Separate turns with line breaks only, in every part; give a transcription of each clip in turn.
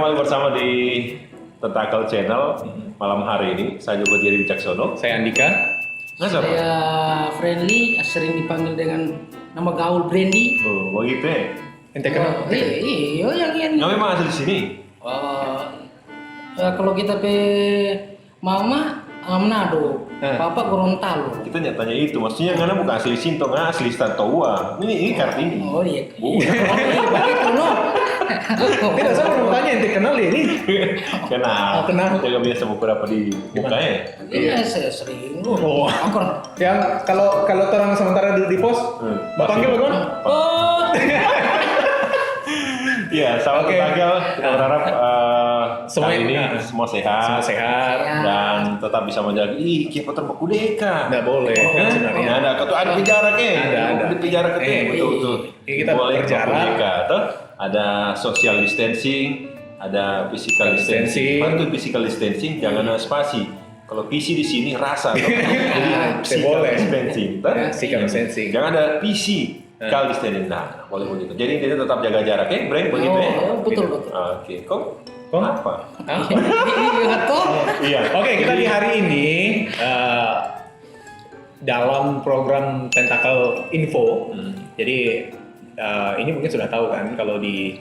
kembali bersama di Tentakel Channel malam hari ini. Saya Joko Jiri Wicaksono.
Saya Andika.
Saya Friendly, sering dipanggil dengan nama gaul Brandy.
Oh, begitu ya?
Ente kenal?
Iya, yang ini.
Nggak memang asli sini?
Kalau kita pe mama Manado, papa Gorontalo.
Kita nyatanya itu, maksudnya karena bukan asli Sinto, nggak asli Stantowa. Ini Kartini.
Oh iya.
Bukan.
Tidak, saya mau tanya ente kenal ya ini?
Kenal.
Kenal.
Jaga biasa beberapa di mukanya.
Iya, saya sering.
Oh.
Apa?
Yang kalau orang sementara di pos, panggil bagaimana?
Oh.
Iya, sahabat
Oke.
Tentakel, kita berharap
Semua
kali ini
ini,
semua sehat.
Semua sehat.
Dan tetap bisa menjaga. Ih, kiapa terbaku deka.
Nggak boleh
Kan?
sebenarnya.
Ada, ada penjara ke?
Ada.
Di penjara ke? Betul.
Ini kita
Boleh
berjarak.
berjarak. Tuh, ada social distancing, ada physical distancing.
Distancing.
Bantu physical distancing, jangan ada spasi. Kalau PC di sini rasa, tuh. Jadi physical
boleh.
distancing. Tuh.
Physical distancing.
Jangan ada PC. Physical distancing. Nah, boleh begitu. Jadi kita tetap jaga jarak, ya, Breng, begitu ya.
Betul.
Oke, kok?
Kok?
Apa?
Iya, toh.
Iya.
Oke, kita di hari ini dalam program Tentakel Info. Jadi ini mungkin sudah tahu kan kalau di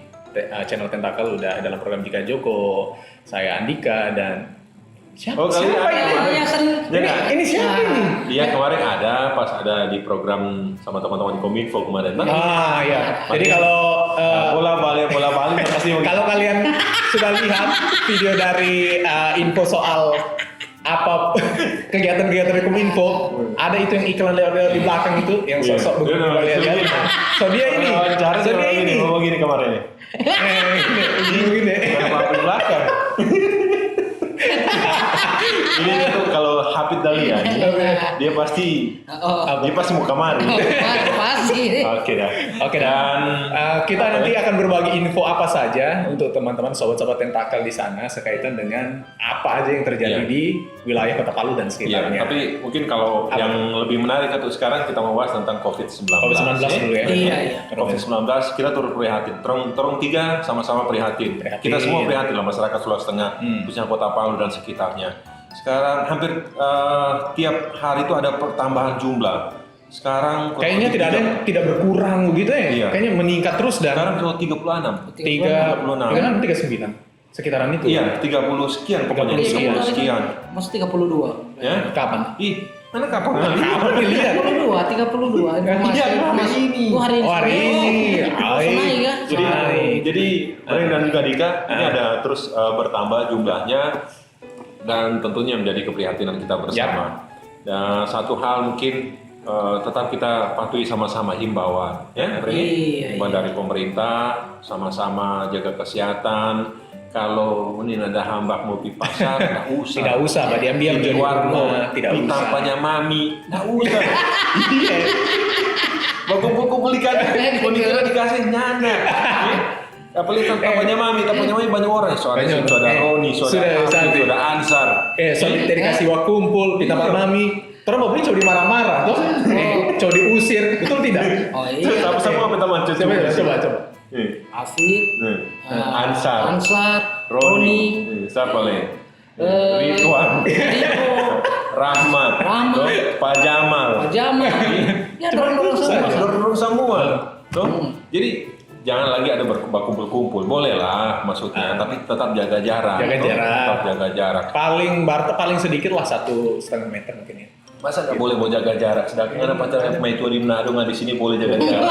channel Tentakel udah dalam program Jika Joko, saya Andika dan siapa?
Oh, kali
siapa
ada.
ini?
Yang sering.
Ya, nggak?
Ini siapa ini?
Dia kemarin ada pas ada di program sama teman-teman di Kominfo kemarin. Nah,
Ya. Jadi kalau
bola balik pasti
kalau kalian sudah lihat video dari info soal apa kegiatan-kegiatan di Kominfo, ada itu yang iklan lewat di belakang itu yang sosok begitu kalian lihat. So dia ini,
ngomong gini kemarin ya.
Ini.
Di belakang. Ini tuh kalau Hafid Dalian, dia pasti mau kemari.
Pasti.
Oke dah.
Dan kita nanti akan berbagi info apa saja untuk teman-teman sobat-sobat Tentakel di sana sekaitan dengan apa aja yang terjadi
Iya.
di wilayah Kota Palu dan
Iya,
sekitarnya.
tapi mungkin kalau yang lebih menarik atau sekarang kita mau bahas tentang COVID-19.
COVID-19 dulu ya.
Iya.
COVID-19 kita turut prihatin. Terong tiga sama-sama prihatin. Kita semua prihatin lah masyarakat Sulawesi Tengah, khususnya Kota Palu dan sekitarnya. Sekarang hampir tiap hari itu ada pertambahan jumlah. Sekarang
Kayaknya tidak ada yang tidak berkurang begitu ya.
Iya.
Kayaknya meningkat terus dan
sekarang cuma 36.
39 sekitaran itu.
Iya, 30 sekian pokoknya
30
30 sekian.
Mas 32.
Ya.
Kapan?
Ih, mana kapan kali?
Kapan dilihat?
32.
Iya, hari ini.
Oh, hari ini.
Oh, hari ini.
Langsung naik kan?
Jadi Breng dan juga Dika ini ada terus bertambah jumlahnya dan tentunya menjadi keprihatinan kita bersama. Dan satu hal mungkin tetap kita patuhi sama-sama himbauan, ya, Breng.
Iya.
Himbauan dari pemerintah, sama-sama jaga kesehatan. Kalau ini ada hambak mau pergi pasar, nggak usah.
Tidak usah, Pak. Diam-diam
Di
di
warung,
rumah, tidak
di
usah.
tampaknya mami, nggak usah. Iya. Kumpul-kumpul ikan, boneka dikasih nyana. Apalagi tampaknya mami banyak orang. Soalnya
Banyak.
ada Roni,
Sudah,
Hafid, ada Ansar.
soalnya kita dikasih waktu kumpul, kita
Iya.
mami. Terus mau beli coba dimarah-marah, terus coba diusir, betul tidak?
Oh iya.
Sama teman
Coba.
Afid,
Ansar,
Roni,
siapa lagi? Ridwan, Rahmat,
Rahmat.
Pak Jamal.
Pajama. Ya dorong-dorong semua.
Dorong semua. Tuh. Jadi jangan lagi ada berkumpul-kumpul. Boleh lah maksudnya, tapi tetap jaga jarak.
Jaga
Tuh.
jarak.
Tetap jaga jarak.
Paling sedikit lah 1,5 meter mungkin ya.
Masa nggak boleh mau jaga jarak? Sedangkan ada pacarnya pemain tua di Manado nggak di sini boleh jaga jarak.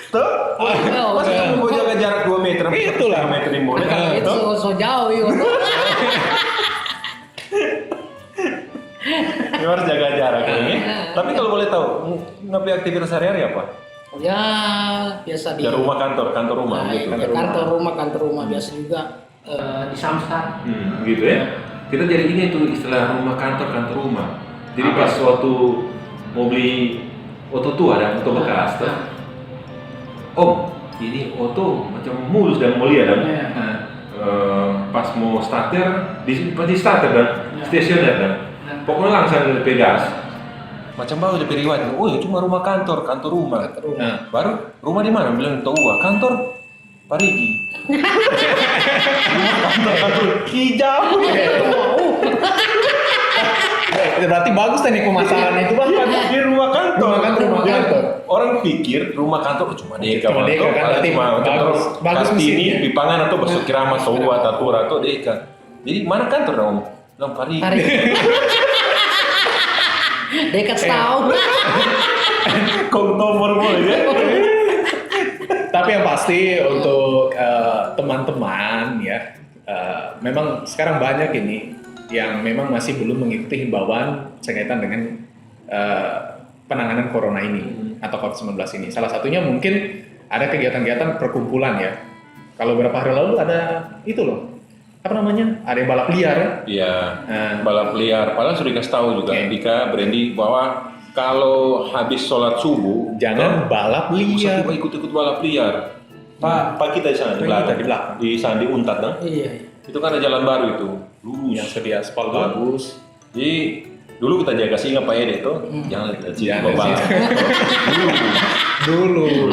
Tuh? Masa kamu mau jaga jarak 2 meter?
Itulah.
3 meter ini boleh?
Itu so jauh itu.
Ini harus jaga jarak ini. Tapi kalau boleh tahu, ngapain aktivitas sehari-hari apa?
Ya biasa di
Dari rumah kantor rumah gitu.
kantor rumah biasa juga di Samsat.
Gitu ya. Kita jadi ini tuh istilah rumah kantor rumah. Jadi pas waktu mau beli oto tua dan oto bekas tuh. Om, ini oto macam mulus dan mulia dan pas mau starter pasti starter dan stasioner dan pokoknya langsung pegas. macam baru ada riwayat. Oh, ya cuma rumah kantor rumah.
Nah,
Baru rumah di mana? Bilang tahu kantor Parigi. kantor hijau.
berarti bagus nih pemasaran itu Bang.
Di rumah kantor.
Rumah kantor.
Orang pikir rumah kantor cuma deka,
Cuma deka, kan, berarti bagus. Bagus
Kartini,
mesinnya.
Pipangan atau Basu Kirama, Sowa, Tatura atau deka. Jadi mana kantor dong? Bilang Parigi.
Dekat setahun.
Kau nomor boleh ya?
Tapi yang pasti untuk teman-teman ya, memang sekarang banyak ini yang memang masih belum mengikuti himbauan berkaitan dengan penanganan corona ini atau COVID-19 ini. Salah satunya mungkin ada kegiatan-kegiatan perkumpulan ya. Kalau beberapa hari lalu ada itu loh, apa namanya? Ada yang balap liar ya?
Iya, balap liar. Padahal sudah dikasih tahu juga Dika, Brandy bahwa kalau habis sholat subuh
Jangan balap liar.
Usah ikut-ikut balap liar. Pak kita di sana di belakang. Di sana di Untat dong.
Iya.
Itu kan ada jalan baru itu. Lurus.
Yang sedia aspal bagus.
Jadi dulu kita jaga singa Pak Ede itu, jangan lihat sini balap.
Dulu.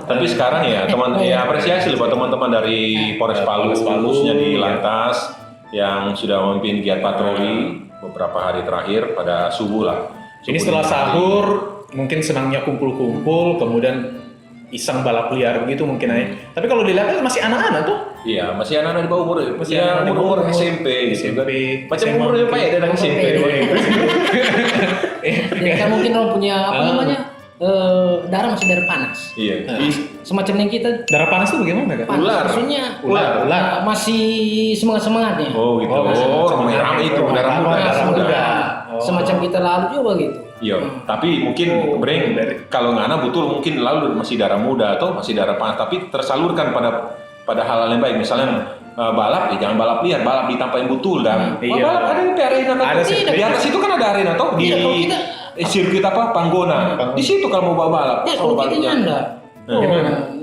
Tapi sekarang ya ya apresiasi buat teman-teman dari Polres Palu, khususnya di Lantas yang sudah memimpin giat patroli beberapa hari terakhir pada subuh lah.
Ini setelah sahur mungkin senangnya kumpul-kumpul, kemudian iseng balap liar begitu mungkin aja. Tapi kalau dilihat masih anak-anak tuh.
Iya, masih anak-anak di bawah umur,
Masih
ya
anak-anak di
umur
bawah
SMP gitu.
SMP.
Macam umurnya Pak Ede dari SMP.
Ya kan mungkin orang punya apa namanya? Darah masih darah panas.
Iya.
Semacam yang kita
Darah panas tuh bagaimana kan?
panas,
Ular.
maksudnya
Ular.
masih semangat-semangatnya.
Oh gitu.
Oh,
Ramai-ramai itu darah muda.
Darah muda.
Semacam kita lalu juga gitu.
Iya, tapi mungkin Breng kalau ngana betul mungkin lalu masih darah muda atau masih darah panas, tapi tersalurkan pada hal-hal yang baik. Misalnya balap, ya jangan balap liar, balap di tempat yang betul dan
Iya.
balap ada di arena kan?
Ada sih.
Di atas itu kan ada arena toh di
Iya, kalau kita-
sirkuit apa Panggona. Di situ kalau mau balap.
Ya kalau kita nyanda.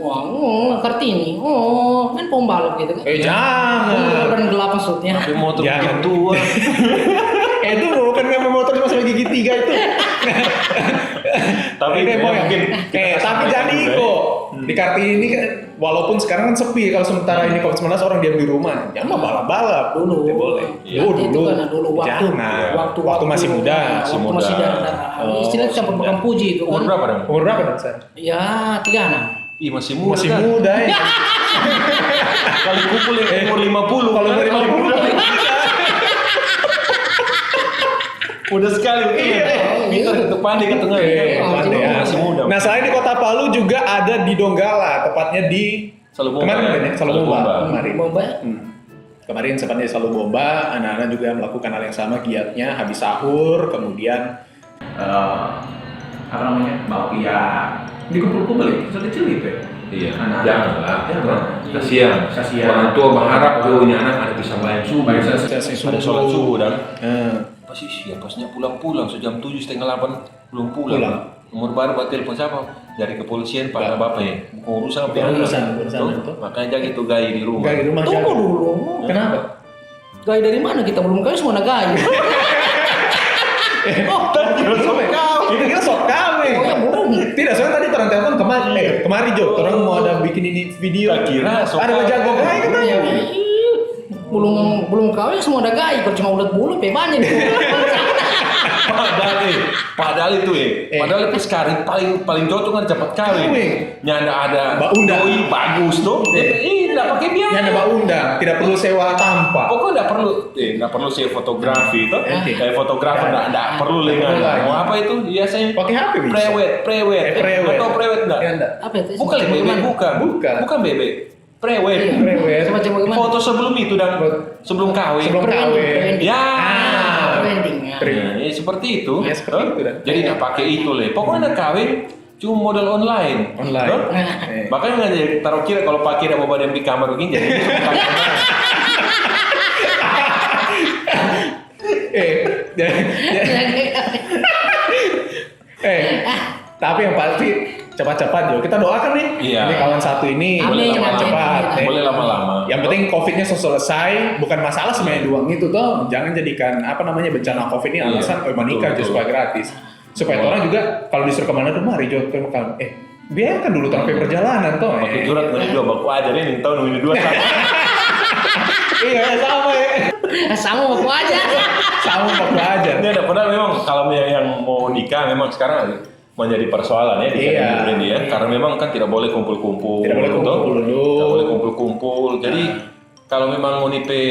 Wah, Kartini. Oh, kan pembalap gitu kan.
Jangan.
Dan gelap maksudnya.
Tapi motor
Jangan.
tua.
Itu bukan ngambil motor cuma sampai gigi 3 itu.
Tapi
Ini
ya,
boy.
mungkin
Tapi jadi kok di Kartini ini kan walaupun sekarang kan sepi, kalau sementara ini COVID-19 orang diam di rumah, jangan mau balap-balap
Dulu.
Ya, boleh.
Iya.
Itu karena dulu waktu
Jangan. Waktu masih muda.
Waktu masih
muda.
darah. Istilahnya sampai pegang puji itu
umur
kan.
berapa dong?
Umur berapa dan saya?
Ya, 36.
Ih masih muda.
Masih
kan?
muda ya.
Kali kumpul yang umur 50.
Kalau umur 50
Udah sekali betul.
Iya.
Pintar ke depan di tengah.
pandai ya.
Masih muda.
Nah, selain di Kota Palu juga ada di Donggala, tepatnya di
Salubomba.
kemarin ya? Salubomba. Kemarin.
Bomba.
Kemarin sepatnya di Salubomba, anak-anak juga melakukan hal yang sama giatnya habis sahur, kemudian apa namanya? Balap liar. Dikumpul-kumpul ya, kecil gitu ya.
Iya.
Anak-anak.
Janganlah.
Jangan.
Kasihan.
Kasihan.
Orang tua berharap tuh ini anak bisa main subuh.
Ada
sholat subuh dan
Nah,
pasti siang pasnya pulang sejam 7 setengah 8 belum pulang. Nomor baru buat telepon siapa? Dari kepolisian Pak Bapak ya. Urusan apa yang
Urusan
Tuh,
itu.
makanya jangan itu gaya di rumah.
Gak di rumah
Tunggu
jangan.
dulu.
Kenapa?
Gaya dari mana? Kita belum kaya semua gaya. Oh,
Itu kira sok kami.
Oh, ya belum.
Tidak, soalnya tadi orang telepon kemarin Jo, orang mau ada bikin ini video.
Tak kira sok
ada jago gaya katanya.
belum kawin semua ada gaya. Kalau cuma ulat bulu, banyak.
Padahal itu padahal itu sekarang paling cocok kan cepat kawin. Nyanda ada
Mbak Unda.
doi bagus tuh. Enggak pakai biaya.
Yang ada undang, tidak perlu sewa tampak.
Pokoknya enggak perlu sewa fotografi tuh.
Oke.
Kayak fotografer enggak perlu lengan.
Boleh.
Mau apa itu? Biasanya
Pakai HP bisa.
prewed.
Prewed.
Atau prewed enggak?
Ya, enggak.
Apa itu?
Bukan
Semacam
bebek,
bagaimana?
bukan bebek. Prewed.
Prewed.
Semacam bagaimana?
Foto sebelum itu dan sebelum kawin.
Sebelum kawin.
Ya.
Branding. Ya.
Ya, seperti itu.
Ya, seperti itu, Dan.
Jadi nggak pakai itu le. Pokoknya kawin cuma modal online.
Online.
Tuh.
Eh.
Makanya nggak jadi taruh kira kalau pakai ada badan di kamar begini jadi dia suka pakai kamar.
Tapi yang pasti cepat-cepat Jo. Kita doakan nih.
Iya.
Ini kawan satu ini
Amin,
cepat-cepat.
amin.
Boleh lama-lama.
Yang penting COVID-nya selesai, bukan masalah sebenarnya doang itu toh. Jangan jadikan apa namanya bencana COVID ini alasan
Iya,
menikah
betul,
supaya gratis. Supaya orang juga kalau disuruh kemana tuh mari jauh ke makan. Biarkan dulu sampai perjalanan toh.
Pakai jurat dari dua baku aja nih tahun ini dua sama.
Iya sama ya.
Sama aku aja.
Sama baku aja.
Ini ada padahal memang kalau yang mau nikah memang sekarang menjadi persoalan ya di ini ya. Karena memang kan tidak boleh kumpul-kumpul.
Tidak boleh kumpul dulu.
Tidak boleh kumpul-kumpul. Jadi kalau memang mau nipe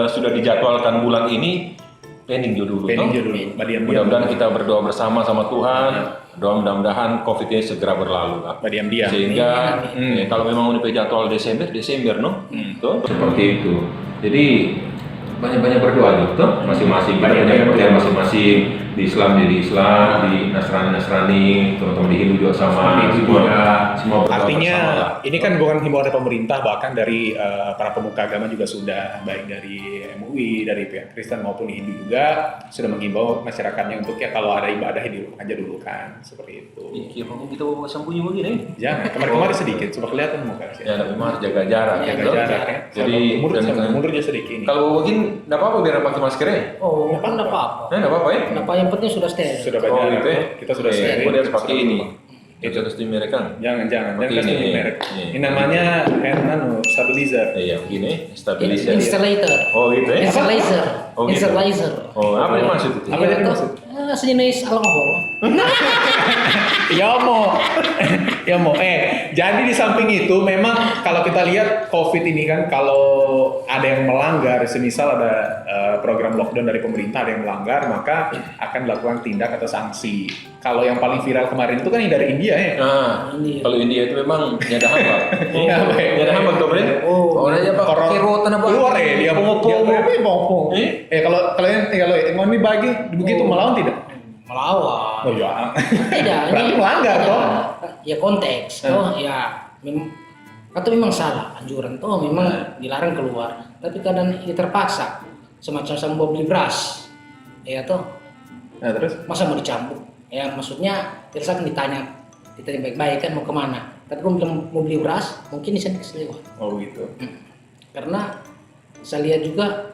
sudah dijadwalkan bulan ini, planning dulu. Mudah-mudahan kita berdoa bersama sama Tuhan. Doa mudah-mudahan COVID-nya segera berlalu lah. Sehingga kalau memang mau nipe jadwal Desember no. Tuh, seperti itu. Jadi banyak-banyak berdoa gitu, masing-masing banyak kepercayaan masing-masing. Di Islam jadi Islam, di Nasrani, teman-teman di Hindu juga sama. Semua berdoa
artinya
bersama.
ini kan bukan himbauan dari pemerintah, bahkan dari para pemuka agama juga sudah, baik dari MUI, dari pihak Kristen maupun Hindu juga sudah menghimbau masyarakatnya untuk ya kalau ada ibadah di rumah aja dulu kan, seperti itu.
Iya, kita mau sembunyi begini.
Jangan, kemarin sedikit, coba kelihatan muka.
Ya, tapi harus jaga jarak.
Jaga
gitu.
jarak ya.
Jadi
mundur aja sedikit ini.
kalau begini, nggak apa-apa biar pakai masker ya?
Oh, kan enggak apa-apa.
Nggak apa-apa ya?
Kenapa yang penting sudah steril.
Sudah banyak
gitu ya?
kita sudah steril.
Kemudian harus pakai ini.
Itu
Itu harus dimerekan.
jangan
Pakai
kasih
ini.
merek.
Iya.
Ini namanya stabilizer.
Iya, begini, stabilizer.
Installator.
Oh gitu ya?
Installator.
Oh, gitu.
Installator.
Oh, apa yang maksud itu?
Apa yang dimaksud?
Sejenis alkohol.
Ya mau. Jadi di samping itu memang kalau kita lihat COVID ini kan, kalau ada yang melanggar, semisal ada program lockdown dari pemerintah, ada yang melanggar, maka akan dilakukan tindak atau sanksi. Kalau yang paling viral kemarin itu kan yang dari India ya.
Nah,
India.
kalau India itu memang nyada hambak.
Nyada
Nyada hambak tuh, Bren.
Oh.
Orang aja pakai rotan apa?
Keluar ya dia
Pongpong.
kalau yang ini bagi begitu melawan tidak?
Melawan.
Oh ya.
Tidak,
Berarti melanggar toh.
Ya konteks, ya atau memang salah anjuran toh memang dilarang keluar. Tapi kadang ini terpaksa semacam sama beli beras, ya toh.
Nah terus?
Masa mau dicambuk? Ya maksudnya terus akan ditanya baik-baik kan mau kemana? Tapi kalau bilang mau beli beras, mungkin di sana keselewat.
Oh gitu.
Karena saya lihat juga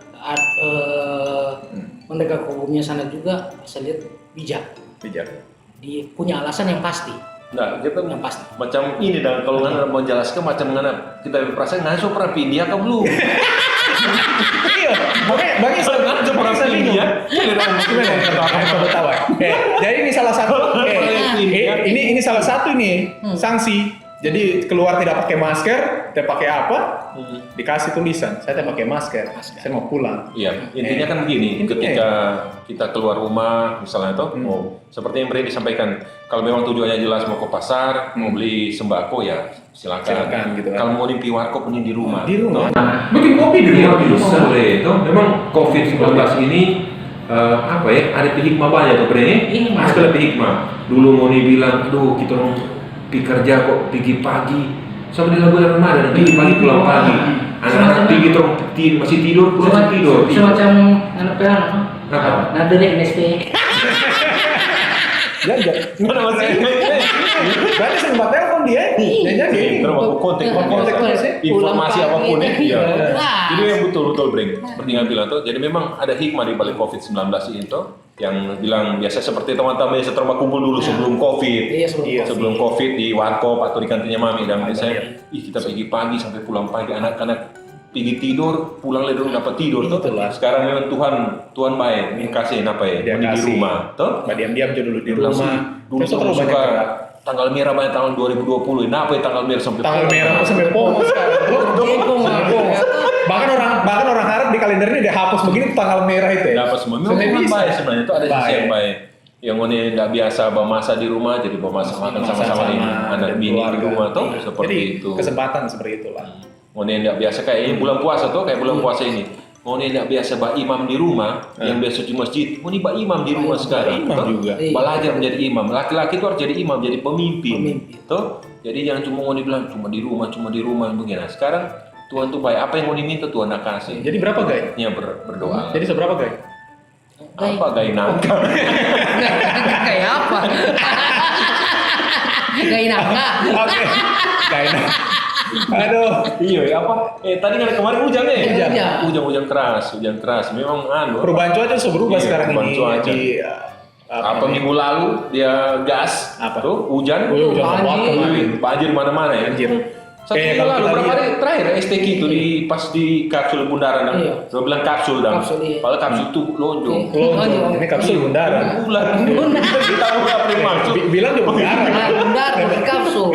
penegak hukumnya sana juga saya lihat bijak. Dia punya alasan yang pasti.
Nah, kita
Yang pasti.
macam ini dan kalau nggak mau jelaskan macam mana kita perasaan nggak so pernah pindah ke belum?
Iya, bagi
Nggak so pernah pindah.
Coba tahu. Jadi ini salah satu. Ini salah satu nih sanksi. Jadi keluar tidak pakai masker, tidak pakai apa? Dikasih tulisan, saya tidak pakai masker, saya mau pulang.
Iya, intinya kan begini, ketika kita keluar rumah misalnya tuh, seperti yang Bray disampaikan, kalau memang tujuannya jelas mau ke pasar, mau beli sembako ya silakan
gitu kan.
Kalau mau nimpi warkop ini di rumah.
Di rumah.
Bikin kopi di rumah bisa boleh itu. Memang COVID-19 ini apa ya? Ada hikmah banyak tuh Bray. Masker lebih hikmah. Dulu mau dibilang, aduh kita kerja kok pergi pagi sampai di bulan Ramadan pergi pagi pulang pagi anak-anak pergi terus masih tidur pulang tidur
Semacam anak apa? Naderi NSP.
Mana masih
Berarti sempat telepon dia. Jadi
terus aku kontak informasi apapun ya. Iya. Jadi yang betul Bring. Seperti yang bilang tuh, jadi memang ada hikmah di balik COVID-19 ini tuh. Yang bilang biasa seperti teman-teman yang setelah kumpul dulu sebelum COVID. Sebelum COVID di warkop atau di kantinnya Mami dan saya, kita pergi pagi sampai pulang pagi anak-anak pergi tidur, pulang lagi dapat tidur tuh. Sekarang memang Tuhan baik, kasih apa ya? Di rumah, tuh.
Diam-diam aja dulu di rumah.
Dulu terlalu suka tanggal merah banyak tahun 2020. Nah, apa ya tanggal merah sampai
tanggal merah sampai pomos bahkan orang harap di kalender ini udah hapus begini tanggal merah itu ya.
Dapat semua. Memang baik sebenarnya itu ada sisi yang baik. Yang ini tidak biasa bermasa di rumah jadi bermasa makan sama-sama ini anak bini di rumah tuh seperti itu.
Kesempatan seperti itulah.
Mau tidak biasa kayak bulan puasa tuh kayak bulan puasa ini. Mau tidak biasa imam di rumah, yang biasa di masjid, mau nih imam di rumah sekarang.
Imam juga.
Belajar menjadi imam. Laki-laki itu harus jadi imam, jadi pemimpin. Tuh. Jadi jangan cuma mau dibilang cuma di rumah begini. Nah, sekarang Tuhan tuh baik. Apa yang mau diminta Tuhan akan kasih.
Jadi berapa guys?
Ya berdoa.
Jadi seberapa guys?
Apa gay nangka?
Kayak apa? Kayak nangka.
Oke. Kayak nangka. Aduh.
Iya, apa? Tadi kan kemarin hujan ya?
Hujan.
Hujan keras. Memang
Perubahan cuaca sudah berubah sekarang
perubahan
ini.
cuaca.
Jadi
Apa minggu lalu dia gas
Apa?
tuh hujan,
Hujan
banjir.
kemarin.
banjir mana-mana ya.
Anjir.
Satu
Kayak
minggu
kalau
lalu
kita
berapa
lihat-
hari terakhir STQ itu di pas di kapsul bundaran dah.
Iya.
Saya bilang kapsul dah.
Kapsul, iya.
Padahal kapsul itu lonjong.
Iya.
Lonjong. Ini kapsul bundaran.
Bulan. Kita udah pernah masuk.
Bilang juga bundaran.
Nah, bundar di kapsul.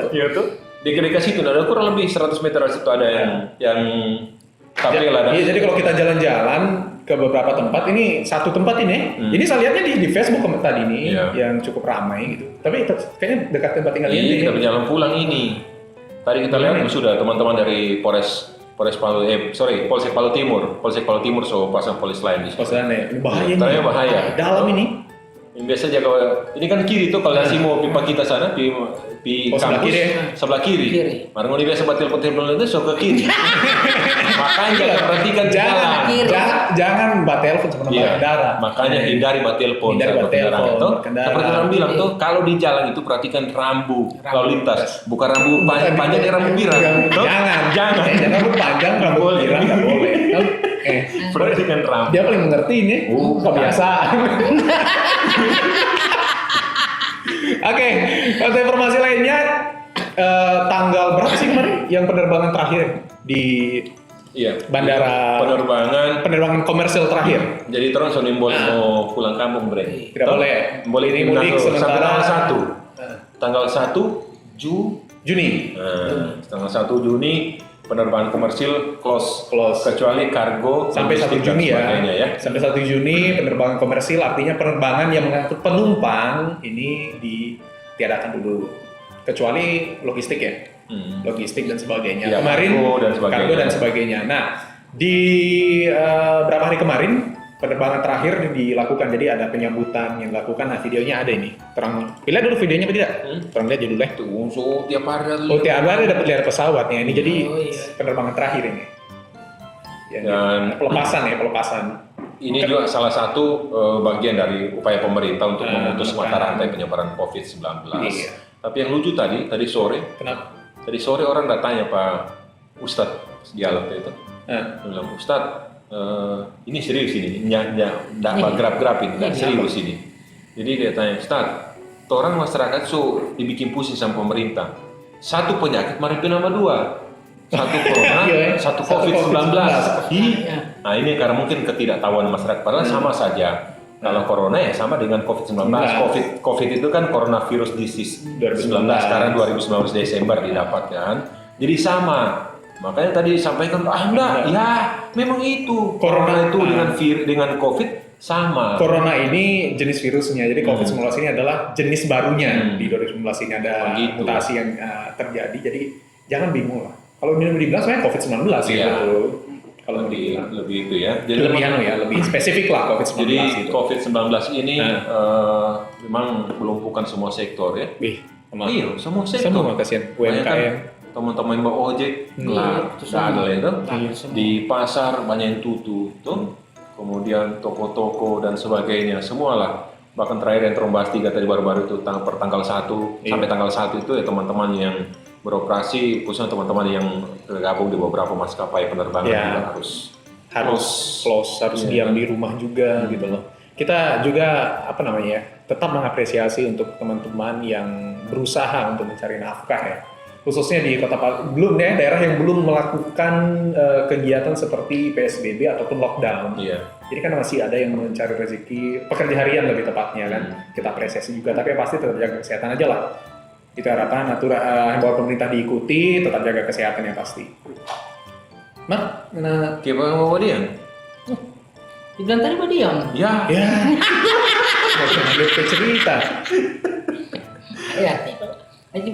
Iya tuh. Di dekat situ ada kurang lebih 100 meter dari situ ada yang kafe lah.
Iya, jadi kalau kita jalan-jalan ke beberapa tempat, ini satu tempat ini. Ini saya lihatnya di Facebook tadi nih
Iya.
yang cukup ramai gitu. Tapi kayaknya dekat tempat tinggal
Iya,
ini.
kita berjalan pulang ini. Tadi kita lihat sudah teman-teman dari Polsek Palu Timur so pasang polis lain di situ.
Kosannya ini bahaya nih.
Ternyata bahaya.
Dalam ini.
Yang biasa jaga ini kan kiri tuh kalau nasi mau pipa kita sana di
sebelah
kampus
kiri ya?
sebelah kiri.
Kiri.
Marang dia biasa batil-batil itu so ke kiri. Makanya jangan perhatikan jalan.
kiri.
Jangan bawa telepon sama
Iya,
pengendara.
makanya hindari bawa telepon
Hindari
saat
bawa
berkendara.
telepon,
Toh,
berkendara.
seperti orang bilang tuh, kalau di jalan itu perhatikan rambu lalu lintas, bukan rambu panjang dan rambu pirang. Toh,
Jangan. Jangan rambut panjang, rambut
Boleh.
pirang nggak boleh.
perhatikan rambu.
Dia paling mengerti ini. Kebiasaan. Oke, untuk informasi lainnya, tanggal berapa sih kemarin yang penerbangan terakhir di
Iya.
bandara penerbangan komersil terakhir?
Jadi terus mau pulang kampung bre.
Tidak boleh.
Boleh
Ini mudik
sampai
sementara.
tanggal 1. Tanggal 1
Juni.
tanggal 1 Juni penerbangan komersil close. Kecuali kargo
Sampai 1
logistik dan
Juni
sebagainya
ya. Sampai 1 Juni penerbangan komersil artinya penerbangan yang mengangkut penumpang ini ditiadakan dulu. Kecuali logistik ya. Logistik dan sebagainya.
Ya,
Kemarin
kargo dan sebagainya.
Nah, di berapa hari kemarin penerbangan terakhir dilakukan. Jadi ada penyambutan yang dilakukan. Nah, videonya ada ini. Terang lihat dulu videonya apa tidak? Terang lihat dulu deh.
Tuh, tiap hari ada.
Oh, tiap hari dapat lihat pesawatnya. Ini jadi
Oh, iya.
penerbangan terakhir ini. Ya,
Dan
pelepasan.
ini juga salah satu bagian dari upaya pemerintah untuk memutus mata rantai penyebaran COVID-19.
Iya.
Tapi yang lucu tadi sore,
Kenapa?
tadi sore orang datanya Pak Ustadz dialog itu. Dia bilang, Ustadz, ini serius ini, nggak grab-grapin, nggak serius ini. Jadi dia tanya, Ustadz, orang masyarakat so dibikin pusing sama pemerintah. Satu penyakit mari nama dua. Satu corona, satu COVID-19. Nah ini karena mungkin ketidaktahuan masyarakat, padahal sama saja. Kalau corona ya sama dengan COVID-19. COVID itu kan coronavirus disease 2019, sekarang 2019 Desember didapatkan. Jadi sama. Makanya tadi disampaikan, enggak, ya memang itu. Corona itu dengan COVID sama.
Corona ini jenis virusnya, jadi COVID-19 ini adalah jenis barunya. Di 2019 ini ada mutasi yang terjadi, jadi jangan bingung lah. Kalau dibilang sebenarnya COVID-19 gitu. Kalau
lebih itu ya.
Jadi lebih spesifik lah COVID-19
jadi
itu.
COVID-19 ini memang bukan semua sektor ya. Iya, semua sektor.
Semua kasihan UMKM.
Teman-teman yang bawa ojek, nggak ada itu. Di pasar banyak yang tutup, tuh. Kemudian toko-toko dan sebagainya, semualah. Bahkan terakhir yang terombas 3 tadi baru-baru itu per tanggal 1 sampai tanggal 1 itu ya teman-teman yang beroperasi, khususnya teman-teman yang tergabung di beberapa maskapai penerbangan juga harus
close, harus diam di rumah juga gitu loh. Kita juga tetap mengapresiasi untuk teman-teman yang berusaha untuk mencari nafkah ya. Khususnya di Kota Palu, daerah yang belum melakukan kegiatan seperti PSBB ataupun lockdown. Jadi kan masih ada yang mencari rezeki, pekerja harian lebih tepatnya kan. Kita apresiasi juga, tapi pasti tetap jaga kesehatan aja lah. Itu harapan bahwa pemerintah diikuti, tetap jaga kesehatan yang pasti.
Gimana mau dia?
Dibilang tadi mah diam.
Ya.
Nggak bisa cerita.
Ya, itu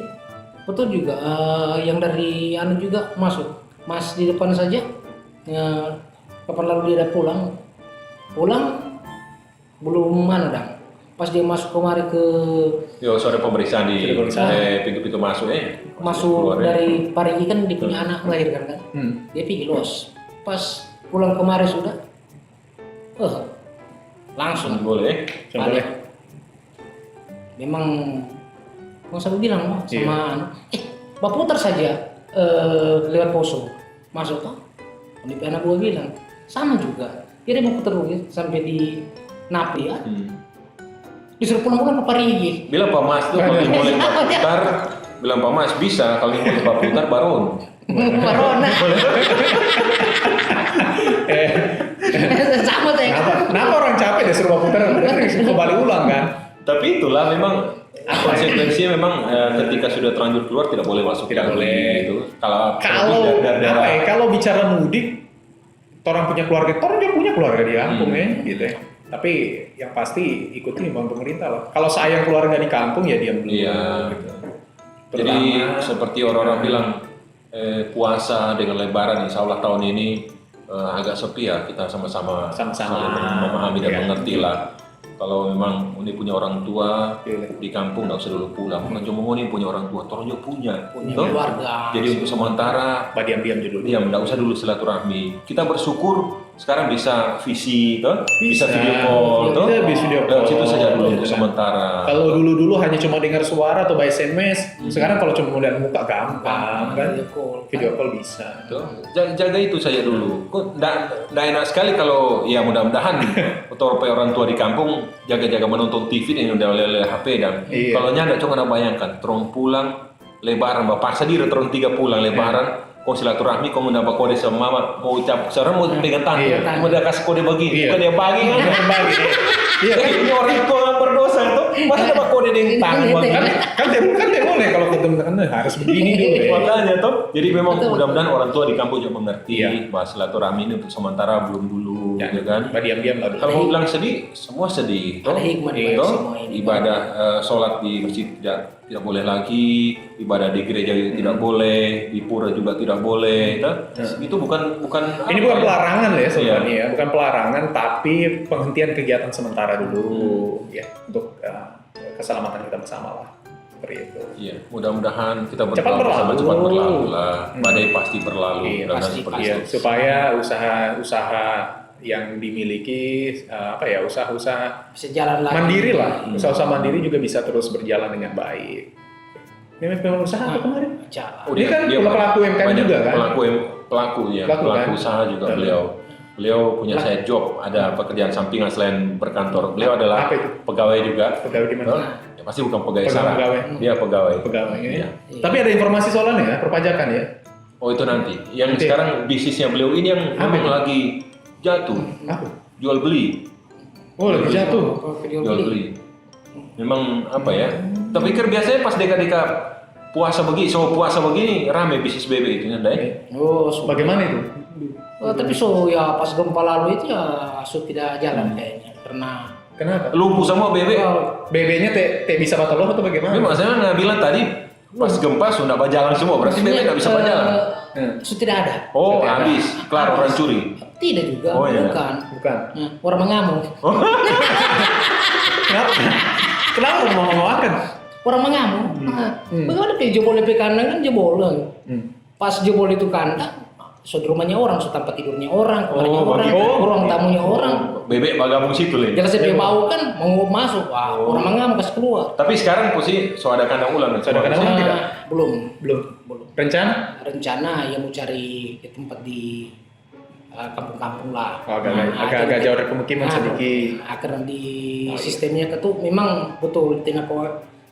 betul juga. Yang dari anu juga masuk. Mas di depan saja. Kapan lalu dia udah pulang belum dang. Pas dia masuk kemari ke
sore pemeriksaan di pintu-pintu masuk
masuk dari Parigi kan dia punya anak melahirkan kan. Dia pergi los. Pas pulang kemari sudah langsung
boleh.
Memang mau saya bilang sama Bapak putar saja lewat poso masuk toh. Di anak gua bilang sama juga. Dia mau putar dulu sampai di Napi ya. Disuruh pulang-pulang ke Parigi.
Bilang Pak Mas tuh kalau boleh Pak putar, bilang Pak Mas bisa kalau boleh Pak putar baron.
Corona. Sama saya.
Kenapa orang capek dia suruh putar kembali ulang kan?
Tapi itulah memang konsekuensinya memang ketika sudah terlanjur keluar tidak boleh masuk
Tidak
lagi,
boleh.
gitu. Kalau
Apa ya, kalau bicara mudik, orang punya keluarga, orang juga punya keluarga di kampung ya, gitu ya. Tapi yang pasti ikutin imbauan pemerintah lah. Kalau sayang keluarga di kampung ya diam dulu.
Iya.
Gitu.
Jadi
Pertama,
seperti orang-orang bilang puasa dengan Lebaran Insya Allah tahun ini agak sepi ya, kita sama-sama
Sama-sama.
saling memahami dan
Iya.
mengerti lah. Kalau memang ini punya orang tua
Iya.
di kampung nggak usah dulu pulang. Bukan cuma ini punya orang tua, orang juga punya. Toh?
Keluarga.
Jadi untuk sementara
diam-diam dulu.
diam, nggak usah dulu silaturahmi. Kita bersyukur sekarang bisa visi, toh? Bisa video call, toh?
Kita bisa video
Dan
call.
situ saja dulu untuk
Gitu kan.
sementara.
Kalau dulu hanya cuma dengar suara atau by SMS, sekarang kalau cuma melihat muka gampang kan, video call bisa.
Tuh, jaga itu saja dulu. Kok nggak enak sekali kalau ya mudah-mudahan atau orang tua di kampung jaga-jaga menonton TV dan udah oleh HP dan
Iya.
kalau nyanda cuma bayangkan terong pulang Lebaran bapak sendiri terong 3 pulang Lebaran kau silaturahmi kau mendapat kode sama mama mau ucap sekarang mau pegang tangan
Iya.
mau udah kasih kode begini
Iya.
bukan dia bagi kan
Bagi. Iya kan?
ini orang tua yang berdosa tuh masa dapat kode dengan tangan
Iya.
begini
Kan dia boleh kalau ketemu kan harus begini dulu ya.
makanya tuh jadi memang
Betul.
mudah-mudahan orang tua di kampung juga mengerti
Iya.
bahwa silaturahmi ini untuk sementara belum dulu
Ya,
ya kan
diam-diam lah dulu.
kalau mau bilang sedih semua sedih
Ada hikmah di balik
toh?
semua ini.
Ibadah sholat di masjid tidak boleh lagi ibadah di gereja juga tidak boleh di pura juga tidak boleh toh? Itu bukan
Ini
apa
bukan
ya?
pelarangan ya sebenarnya
Iya.
ya, bukan pelarangan tapi penghentian kegiatan sementara dulu ya untuk keselamatan kita bersama lah. Seperti itu.
Iya, mudah-mudahan kita
Cepat
berdoa bersama
berlalu.
cepat berlalu lah. Badai pasti berlalu.
Iya,
mudah-mudahan
pasti,
seperti
Iya,
itu.
supaya usaha-usaha yang dimiliki usaha-usaha
Bisa jalan lagi.
mandiri lah, usaha-usaha mandiri juga bisa terus berjalan dengan baik. Ini memang usaha apa kemarin?
Jalan.
Oh,
Ini kan pelaku UMKM
banyak
juga kan?
Pelaku
Pelaku kan?
usaha juga
Betul.
beliau punya side job, ada pekerjaan sampingan selain berkantor. Beliau adalah
Apa itu?
pegawai juga.
Pegawai di mana?
Oh, ya pasti bukan pegawai
Pegawai.
salah.
Pegawai.
Dia pegawai.
Pegawai ya.
Iya.
Tapi ada informasi soalnya ya, perpajakan ya.
Oh itu nanti. Yang
Nanti.
sekarang bisnisnya beliau ini yang
Apa
memang
itu?
lagi jatuh,
Apa?
jual beli.
Oh, lagi jatuh.
Video
Jual
beli.
beli. Memang apa ya? Tapi pikir biasanya pas deka-deka puasa begini rame bisnis BB itu ya, Dai.
Oh,
Bagaimana itu?
tapi ya pas gempa lalu itu ya tidak jalan kayaknya karena
Kenapa?
Lumpuh semua BB.
BB-nya teh bisa batalor atau bagaimana?
Ini maksudnya nggak bilang tadi pas gempa sudah berjalan semua, berarti BB nggak bisa berjalan.
Itu tidak ada.
Oh,
Tidak ada.
habis. Kelar orang curi.
Tidak juga,
Oh, iya.
bukan.
Bukan.
Nah, orang mengamuk.
Kenapa? Kenapa mau ngomongkan?
Orang mengamuk. Nah, bagaimana jebol DP kandang kan jebol. Pas jebol itu kandang, so di rumahnya orang, so tempat tidurnya orang, kamarnya orang, ruang tamunya orang.
BB bagabung situ leh.
Jangan sampai bau kan mau masuk, wah orang mengamuk kasih keluar.
Tapi sekarang posisi so ada kandang ulang.
So ada kandang ulang.
Nah,
tidak?
belum.
Belum. Rencana?
Rencana yang mau cari tempat di kampung-kampung lah.
Oh, agak jauh dari pemukiman sedikit.
Karena di sistemnya itu memang betul di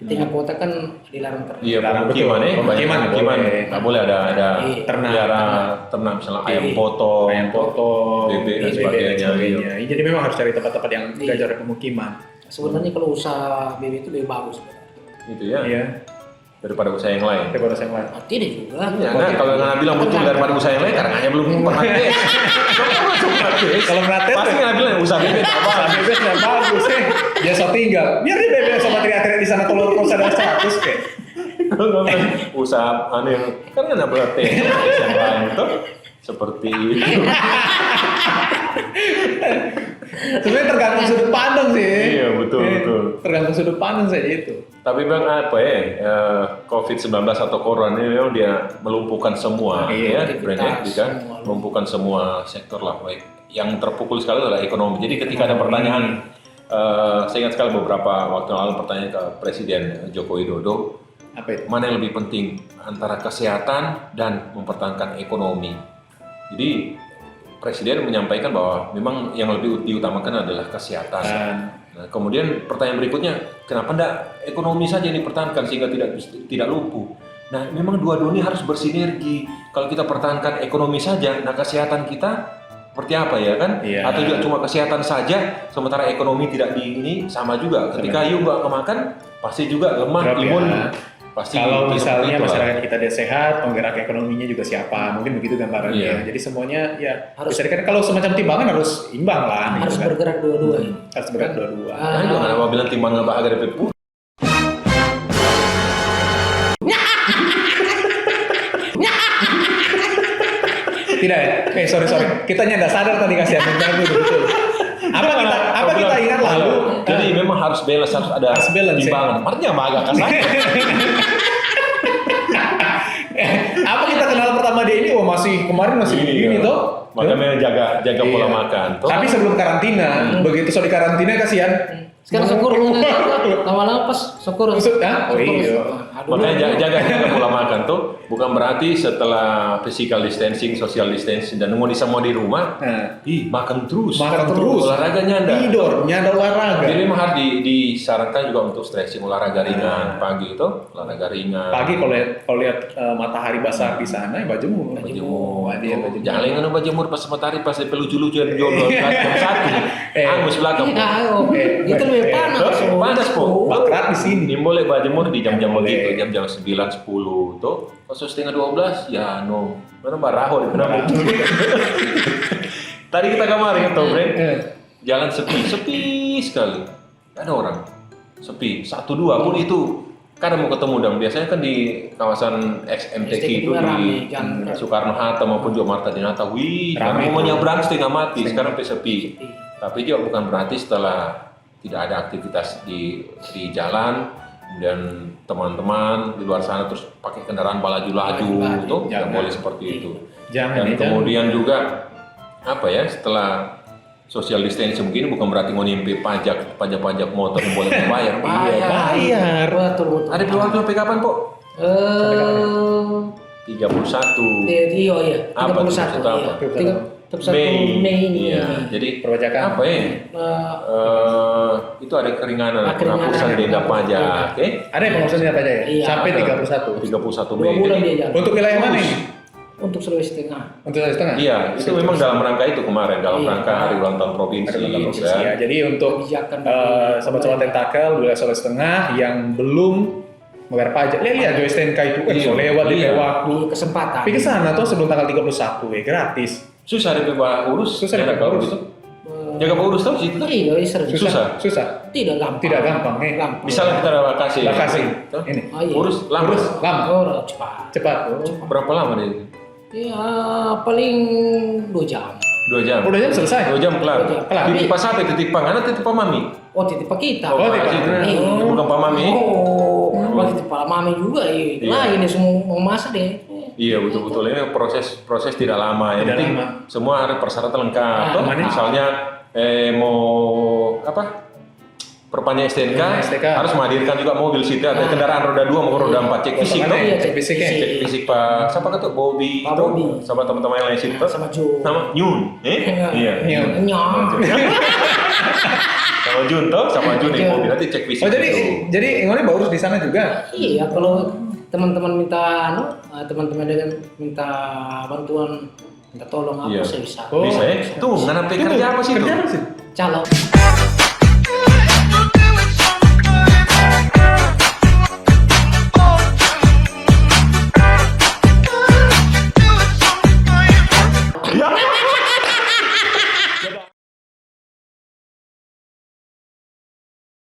tengah kota kan dilarang ternak.
Iya,
Larang,
pemukiman
betul.
ya.
Pemukiman nggak
Pemukiman
boleh.
nggak boleh ada
Iya.
ternak misalnya ayam potong.
Ayam potong,
bebek dan
dan
sebagainya.
sebagainya. Jadi memang harus cari tempat-tempat yang
Iya.
gak jauh dari pemukiman.
Sebenarnya kalau usaha BB itu lebih bagus.
Gitu ya.
Iya.
Daripada usaha yang lain.
Daripada yang lain.
Nah, tidak juga.
Ya, nah, kalau nggak bilang betul daripada usaha yang lain, karena hanya belum pernah tes.
Kalau nggak tes,
pasti nggak bilang usaha bebek apa.
usaha bebek nggak bagus sih. Dia so tinggal. Biar dia bebek sama teriak-teriak di sana kalau usaha ada status kayak.
Kalau nggak bilang usaha aneh, kan nggak pernah tes yang lain itu seperti itu.
Sebenarnya tergantung sudut pandang sih.
Iya, betul, betul.
Tergantung sudut pandang saja itu.
Tapi bang apa ya, COVID-19 atau corona ini memang dia melumpuhkan semua,
Iya,
ya, brand ya,
aktivitas
kan?
semua.
Melumpuhkan semua sektor lah, baik. Yang terpukul sekali adalah ekonomi. Jadi ketika ada pertanyaan, saya ingat sekali beberapa waktu lalu pertanyaan ke Presiden Joko Widodo,
Apa itu?
mana yang lebih penting antara kesehatan dan mempertahankan ekonomi. Jadi Presiden menyampaikan bahwa memang yang lebih diutamakan adalah kesehatan. Nah, kemudian pertanyaan berikutnya, kenapa tidak ekonomi saja yang dipertahankan sehingga tidak lumpuh? Nah, memang dua-dua ini harus bersinergi. Kalau kita pertahankan ekonomi saja, nah kesehatan kita seperti apa ya kan?
Iya.
Atau juga cuma kesehatan saja, sementara ekonomi tidak ini sama juga. Ketika you nggak makan, pasti juga lemah,
Drop,
imun.
ya.
Pasti
Kalau misalnya
itulah.
masyarakat kita dia sehat, penggerak ekonominya juga siapa, mungkin begitu gambarannya.
Iya.
Jadi semuanya ya
Harus-
bisa dikatakan kalau semacam timbangan harus imbang lah.
Harus
gitu kan.
bergerak dua-dua ini.
Harus bergerak dua-dua.
Ah.
Nah, jangan apa bilang timbangan nggak agar pun.
Tidak ya? Sorry. Kitanya nggak sadar tadi kasihan betul. Apa kita ingat lalu?
Jadi memang harus balance, harus ada
Harus balance,
timbangan. Artinya mah agak kasar.
Apa kita kenal pertama dia ini? Oh kemarin masih begini
Iya.
toh.
Makanya jaga pola
Iya.
makan. Toh.
Tapi sebelum karantina, begitu so di karantina kasihan.
Sekarang syukur lama-lama pas syukur.
Maksud, ah? Oh
Syukur.
iya.
Aduh,
Makanya jaga pola makan tuh bukan berarti setelah physical distancing, social distancing dan mau semua di rumah,
Nah,
makan terus,
makan terus,
olahraganya ada.
tidurnya ada olahraga.
Jadi memang harus disarankan juga untuk stretching, olahraga ringan pagi itu, olahraga ringan.
Pagi kalau lihat matahari basah di sana, ya bajemur.
Jangan lengan bajemur pas matahari pas lucu-lucu yang jodoh jam 1. Angus belakang.
Iya, ayo. Itu lebih panas.
Panas po.
Bakrat di sini.
Ini boleh bajemur di jam-jam
Boleh.
begitu, jam-jam 9, 10 tuh. Pas setengah 12 ya no. Mana baraho di kenapa? Tadi kita kemarin tuh, Bre. Jalan sepi sekali. Gak ada orang. Sepi. 1-2 pun itu kadang mau ketemu dong. Biasanya kan di kawasan XMTQ itu
juga
di
rame, kan.
Soekarno-Hatta maupun juga Marta Dinata. Wih,
Rame
mau
itu.
nyebrang setengah mati. Sekarang sampai sepi. Tapi juga bukan berarti setelah tidak ada aktivitas di jalan dan teman-teman di luar sana terus pakai kendaraan laju-laju itu
Jangan.
tidak boleh seperti itu.
Jangan,
Dan
ya,
kemudian juga apa ya setelah social distancing begini bukan berarti mau nimpi pajak motor yang boleh membayar.
bayar.
Betul.
Ada peluang sampai kapan, Po? 31.
Iya, iya.
Apa tuh?
31.
Apa?
Iya. 31 Mei ini.
Iya. Jadi
Perpajakan.
apa ya?
Eh,
Itu ada keringanan
Keringanan.
penghapusan denda pajak, oke?
Ada yang penghapusan apa aja ya?
Iya.
Sampai
Ada.
31.
31
2
Mei.
bulan
Jadi,
dia jalan.
Untuk wilayah mana ini?
Untuk Sulawesi Tengah.
Untuk Sulawesi Tengah?
Iya, itu memang dalam rangka itu kemarin, dalam
Iya.
rangka Hari Ulang Tahun Provinsi.
Ada beberapa provinsi
ya.
ya. Jadi untuk
Kebijakan
sobat-sobat tentakel wilayah Sulawesi Tengah yang belum membayar pajak, lihat Joy STNK itu
Iya.
lewat di
Iya.
waktu.
Di kesempatan.
Tapi ke sana tuh sebelum tanggal 31 ya gratis.
Susah deh Pak urus.
Susah deh,
jaga
Pak
kalau
urus.
gitu. Jaga Pak urus tahu sih itu.
Iya, sering.
Susah.
Tidak gampang.
Tidak gampang,
Gampang.
Misalnya kita ada vakasi.
Vakasi.
Tuh.
Ini.
Oh, iya.
Urus lama.
Urus lama,
Oh, cepat.
cepat.
Berapa lama deh?
Ya, paling 2 jam.
2 jam.
Udah jam selesai.
2 jam kelar.
2 jam.
Kelar.
Titip apa? Titip pang, anak titip pak mami.
Oh, titip Pak kita.
Oh, titip
Pak,
Pak.
itu.
Iya.
Bukan pak mami.
Oh, Pak titip Pak Mami juga.
Iya.
Nah, ini semua mau masak deh.
Iya betul-betul ini proses tidak lama. Yang
Tidak
penting
lama.
semua ada persyaratan lengkap.
Nah,
Toh,
aman.
misalnya mau apa? Perpanjang STNK,
STNK.
harus menghadirkan juga mobil situ atau kendaraan roda 2 maupun roda 4 cek fisik
Mana
toh.
ya? Cek fisik ya?
Cek fisik Pak siapa kata Bobby
Pak
itu
Bobby.
sama teman-teman yang lain situ toh.
Sama Jo.
Sama Nyun iya
Nyun.
Nyong.
sama Jun toh sama Jun
Jun.
Bobby nanti cek fisik
Oh
itu.
jadi ini baru di sana juga.
Iya, kalau teman-teman minta teman-teman dengan minta bantuan, minta tolong apa
Iya.
saya bisa.
Oh.
Bisa ya? Tuh, nggak kerja apa sih
Kerja
tuh?
apa sih?
Calon.